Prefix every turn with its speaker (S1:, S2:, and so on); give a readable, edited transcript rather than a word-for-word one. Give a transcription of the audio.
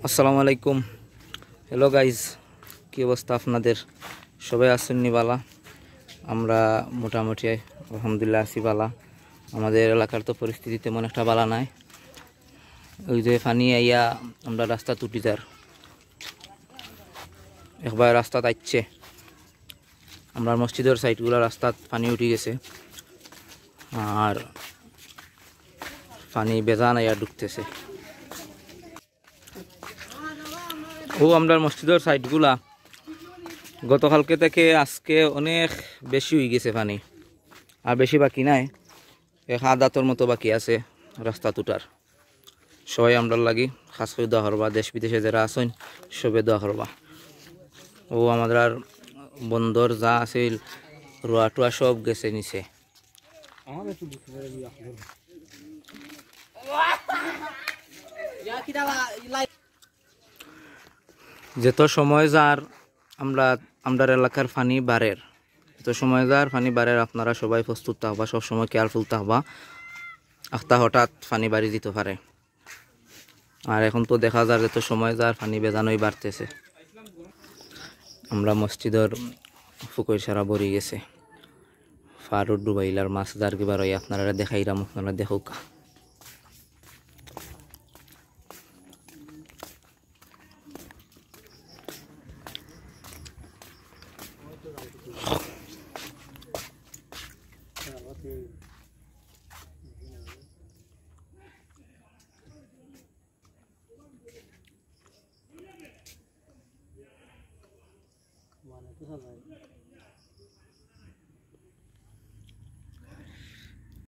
S1: আসসালামু আলাইকুম। Hello guys, কী অবস্থা আপনাদের? সবাই আছেন নি বালা? আমরা মোটামুটি আলহামদুলিল্লাহ আছি বালা। আমাদের এলাকার তো পরিস্থিতি তেমন একটা বালা নাই। ওই যে পানি আইয়া আমরা রাস্তা তুটি যার একবার রাস্তা তাইচ্ছে, আমরা মসজিদের সাইডগুলো রাস্তাত পানি উঠে গেছে আর পানি বেজান আইয়া ঢুকতেছে। ও আমরা মসজিদের সাইডগুলা গতকালকে থেকে আজকে অনেক বেশি হয়ে গেছে পানি, আর বেশি বাকি নাই, এক আদাতর মতো বাকি আছে রাস্তা তুটার। সবাই আমরা লাগি খাস করে দোয়া করবা, দেশ বিদেশে যারা আছেন সবে দোয়া করবা। ও আমাদের আর বন্দর যা আছিল রোয়া টোয়া সব গেছে নিচে। যত সময় যার আমরা এলাকার পানি বাড়ের, যত সময় যার পানি বাড়ের, আপনারা সবাই প্রস্তুত থাকবা, সবসময় কেয়ারফুল থাকবা। আখতা হঠাৎ পানি বাড়ি দিতে পারে। আর এখন তো দেখা যায় যত সময় যার পানি বেজানোই বাড়তেছে। আমরা মসজিদের ফুকই সারা ভরি গেছে, ফারুট ডুবাইলার মাছ যার কিবার হয় আপনারা দেখাইলাম, আপনারা দেখুক।